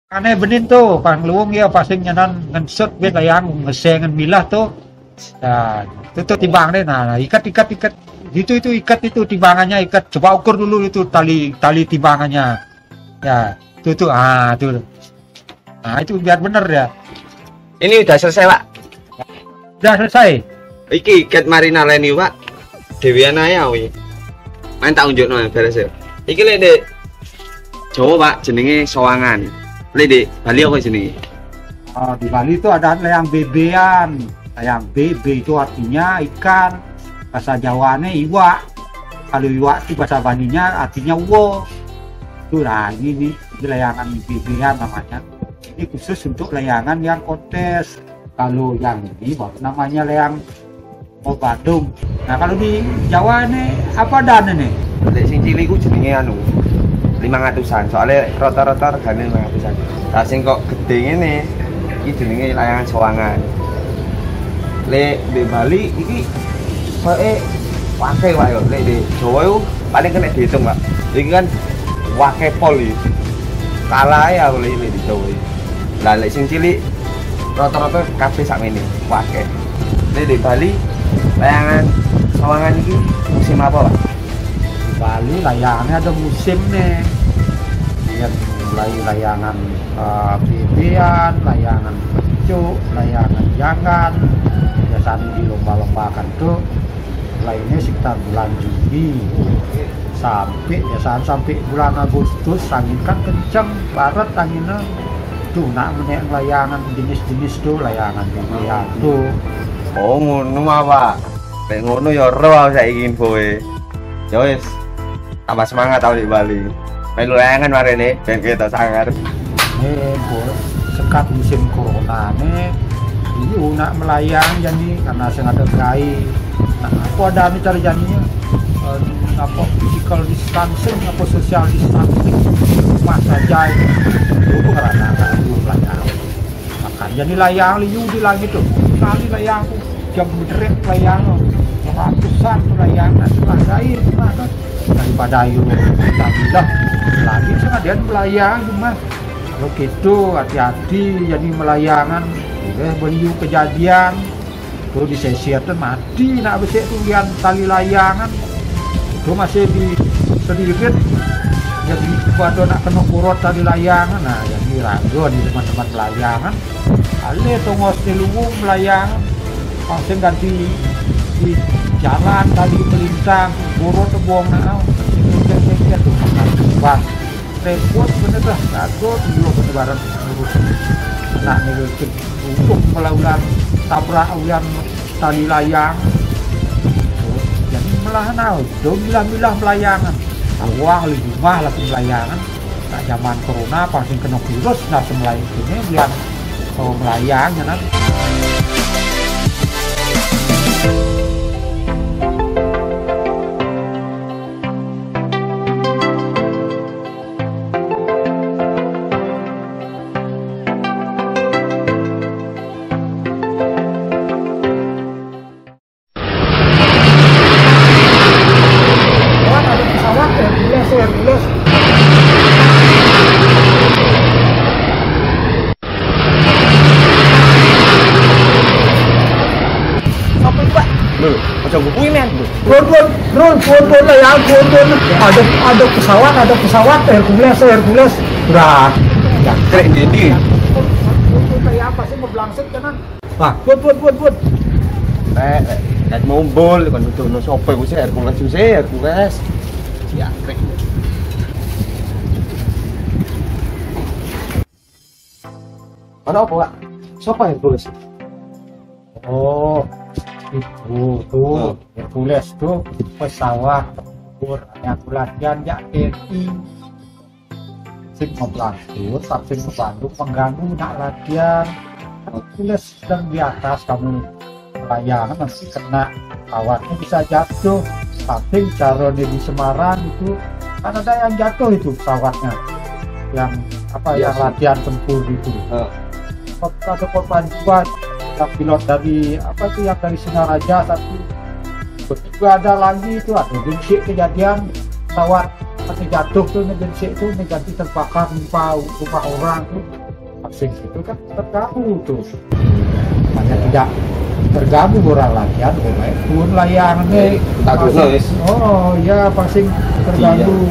Aneh benin tuh, pang luung ya pasing nyanan ngensut bet layang ngesengen milah tuh. Nah, itu tuh timbang deh. Nah, ikat. Itu ikat itu timbangannya ikat. Coba ukur dulu itu tali timbangannya. Ya, tuh. Nah, itu biar bener ya. Ini udah selesai, Pak. Udah selesai. Iki ket marina leni, Pak. Dewian ae awi. Main tak unjukno beres ya. Iki lek Dek Jawa, Pak, jenenge sowangan. Lek Dek Bali apa jenenge? Oh, di Bali itu ada layang bebean. Layang bebe itu artinya ikan. Bahasa Jawanya iwak. Kalau iwak itu bahasa Balinya artinya wo. Itu nah ini layangan bebean namanya. Ini khusus untuk layangan yang kontes. Kalau yang ini baru namanya layang Badung. Nah kalau di Jawa ini apa dan ini? Lek sing cilik ku jenenge anu 500-an. Soalnya rata-rata regane 500-an. Lah sing kok gede ngene iki jenenge layangan sowangan. Lek di Bali iki koe wake wae yo. Lek di Jawa yo paling kena dihitung, Pak. Iki kan wake pol iki. Kalah ya aku lek di Jawa. Lah lek sing cilik rata-rata kabeh sakmene wake. Lek di Bali layangan sawangan ini musim apa, Pak? Di Bali layangannya ada musim nih. Lihat mulai layangan bebean, layangan pecuk, layangan jangan. Biasanya dilomba-lombakan tuh lainnya sekitar bulan Juni sampai bulan Agustus. Angin kan kenceng, barat anginnya tuh nak menek layangan jenis-jenis tuh layangan bebean tuh. Oh, ngono mah, Pak. Nek ngono ya ro saiki infoe. Ya wis, tambah semangat tau di Bali. Melu layangan marene ben kita sangar. Sekat musim corona nih ini nak melayang jadi karena saya ada gai. Nah, aku ada nih cari jadinya apa physical distancing apa social distancing rumah saja itu karena belum layang. Makanya jadi layang liu di langit tuh kali layang jam berderet layang ratusan layangan selesai kan daripada ayo tak bilang lagi sengaja melayang cuma kalau gitu hati-hati jadi melayangan beliau kejadian tuh di sesi itu mati nak besek tuh lian tali layangan itu masih di sedikit jadi pada nak kena kurot tali layangan. Nah jadi ragu di teman-teman layangan kali tongos di luwung layangan langsung ganti di jalan tadi pelintang kurot buang nao lihat tuh bang repot bener dah takut dulu penyebaran virus. Nah nih untuk melakukan tabrak ulian tali layang jadi melah nao do milah melayangan awal lebih mah lagi melayangan tak zaman corona pasti kena virus nah semelayan ini biar melayang ya kan. Turun lah ya, turun. Ada pesawat Hercules berat. Jangkrik jadi. Turun lah ya, pasti mau belangsung kanan. Wah, buat. Lihat mobil kan itu no sopo iku sih Hercules. Jangkrik. Ada apa, Pak? Sopo Hercules? Oh, itu tuh Hercules tuh pesawat tempur yang latihan ya TNI sing ngeblantur tapi ngebantu pengganggu nak latihan. Hercules sedang di atas kamu layangan nanti kena pesawatnya bisa jatuh tapi cara di Semarang itu kan ada yang jatuh itu pesawatnya yang apa yang latihan tempur itu ada korban jiwa yang pilot dari apa itu yang dari Singaraja satu. Juga ada lagi itu ada benci kejadian pesawat Pasti jatuh tuh ngejensik tuh ganti terbakar rumah orang tuh vaksin itu kan terganggu tuh banyak tidak terganggu orang lagi kan pun layangannya Bagus, oh ya pasti terganggu